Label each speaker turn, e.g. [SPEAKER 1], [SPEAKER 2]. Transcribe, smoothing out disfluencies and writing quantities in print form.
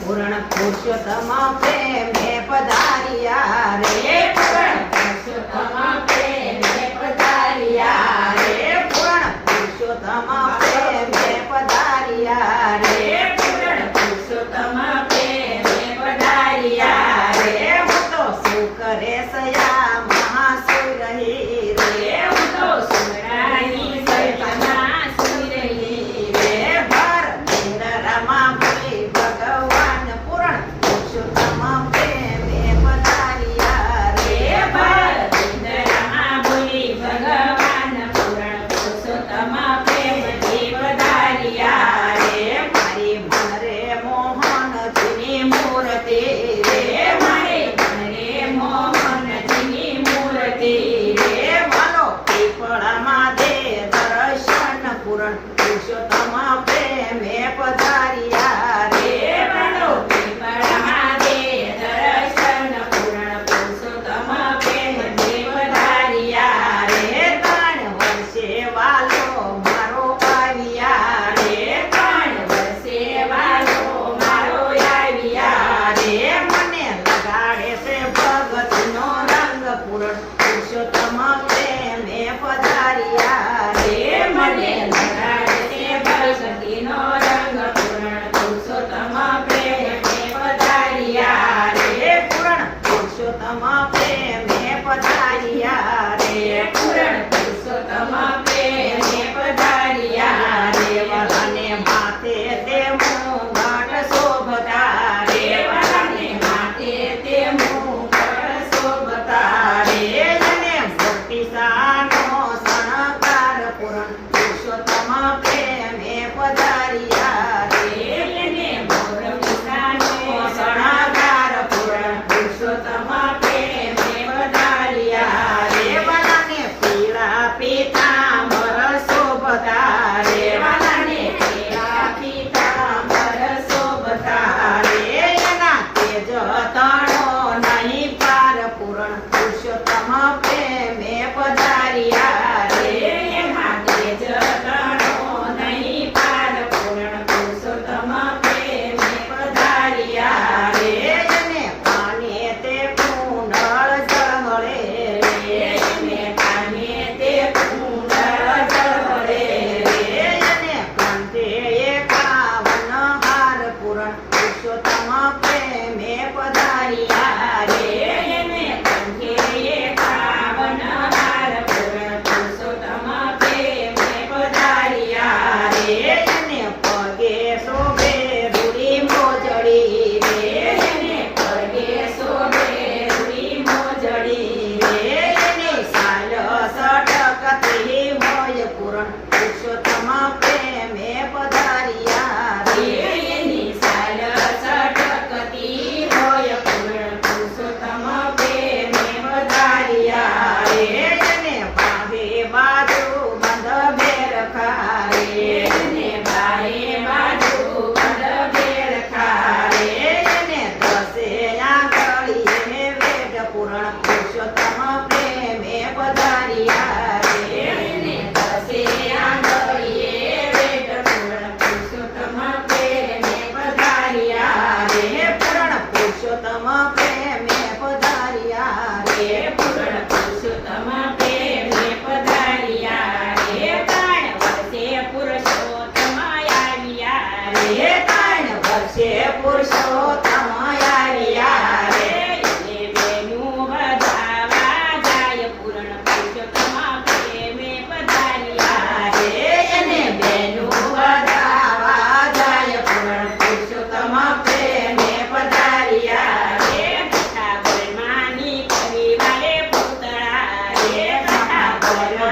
[SPEAKER 1] પૂર્ણ પુરુષોત્તમ પ્રેમે પધાર્યા રે પૂર્ણ પુરુષોત્તમ પ્રેમે પધાર્યા રે પૂર્ણ પુરુષોત્તમ પ્રેમે પધાર્યા રે પૂર્ણ પુરુષોત્તમ પ્રેમે પધાર્યા રે હું તો સુખ રે સયા મહાસુર રહી રે હું તો સુરાની સૈતમાં સુઈ રહી રે ભર ઇન્દ્રમાં ભૂલી ભગવાન પૂર્ણ પુરુષોત્તમ પ્રેમે પધાર્યા રે ભર ઇન્દ્રમાં ભૂલી ભગવાન પૂર્ણ પુરુષોત્તમ પ્રેમથી પધાર્યા રે મારી મનરે મોહનજીની મૂર્તિ રે મારી મનરે મોહનજીની મૂર્તિ રે વાલો પીપળામાં દે દર્શન પૂર્ણ પુરુષોત્તમ પ્રેમે પધાર્યા રે વાલો પીપળામાં દે દર્શન પૂર્ણ પુરુષોત્તમ પ્રેમે પધાર્યા રે 3 વર્ષે વાલો મારો આવ્યા રે 3 વર્ષે વાલો મારો આવ્યા રે મને લગાડે છે ભગતનો રંગ પૂર્ણ પુરુષોત્તમ પ્રેમે પધાર્યા રે મને લગાડે છે ભગતનો રંગ પૂર્ણ પુરુષોત્તમ પ્રેમે પધાર્યા રે પૂર્ણ પુરુષોત્તમ પ્રેમે પધાર્યા રે પૂર્ણ પુરુષોત્તમ પ્રેમે પધાર્યા રે વાલાને માથે તે મુગટ શોભતા રે વાલાને માથે તે મુગટ શોભતા રે અને મોટી શાનો શણગાર પૂર્ણ પુરુષોત્તમ પ્રેમે પધાર્યા રે અને મોટી શાનો શણગાર પૂર્ણ પુરુષોત્તમ પ્રેમે પધાર્યા રે વાલાને પીળા પીતાંબર શોભતા રે વાલાને પીળા પીતાંબર શોભતા રે એના તેજ તણો નહીં પાર પૂર્ણ પુરુષોત્તમ પ્રેમે પધાર્યા રે એના તેજ તણો નહીં પાર પૂર્ણ પુરુષોત્તમ પ્રેમે પધાર્યા રે એને પાને તે કુંડળ જળહળે રે એને પાને તે કુંડળ જળહળે રે એને કંઠે એકાવન હાર પૂર્ણ પુરુષોત્તમ પ્રેમે પધાર્યા રે એને કંઠે એકાવન હાર પૂર્ણ પુરુષોત્તમ પ્રેમે પધાર્યા રે એને પગે શોભે રૂડી મોજડી રે એને પગે શોભે રૂડી મોજડી રે એને સાલ સટકતી હોય પૂર્ણ પુરુષોત્તમ પ્રેમે પધાર્યા રે એની સાલ સટકતી હોય પૂર્ણ પુરુષોત્તમ પ્રેમે પધાર્યા રે એને બાહે બાજુ બંધ બેરખા રે એને બાહે બાજુ બંધ બેરખા રે એને 10 આંગળીએ વેદ પૂર્ણ પુરુષોત્તમ પ્રેમે પધાર્યા રે એને 10 આંગળીએ વેદ પૂર્ણ પુરુષોત્તમ પ્રેમે પધાર્યા રે પૂર્ણ પુરુષોત્તમ પ્રેમે પધાર્યા રે પૂર્ણ પુરુષોત્તમ પ્રેમે પધાર્યા રે 3 વર્ષે પુરુષોત્તમ આવ્યા રે 3 વર્ષે પુરુષોત્તમ આવ્યા રે એને બેનું વધાવા જાય પૂર્ણ પુરુષોત્તમ પ્રેમે પધાર્યા રે એને બેનું વધાવા જાય પૂર્ણ પુરુષોત્તમ પ્રેમે પધાર્યા રે કથા બોલમાની કવિ વાલે પૂતળા રે કથા બોલ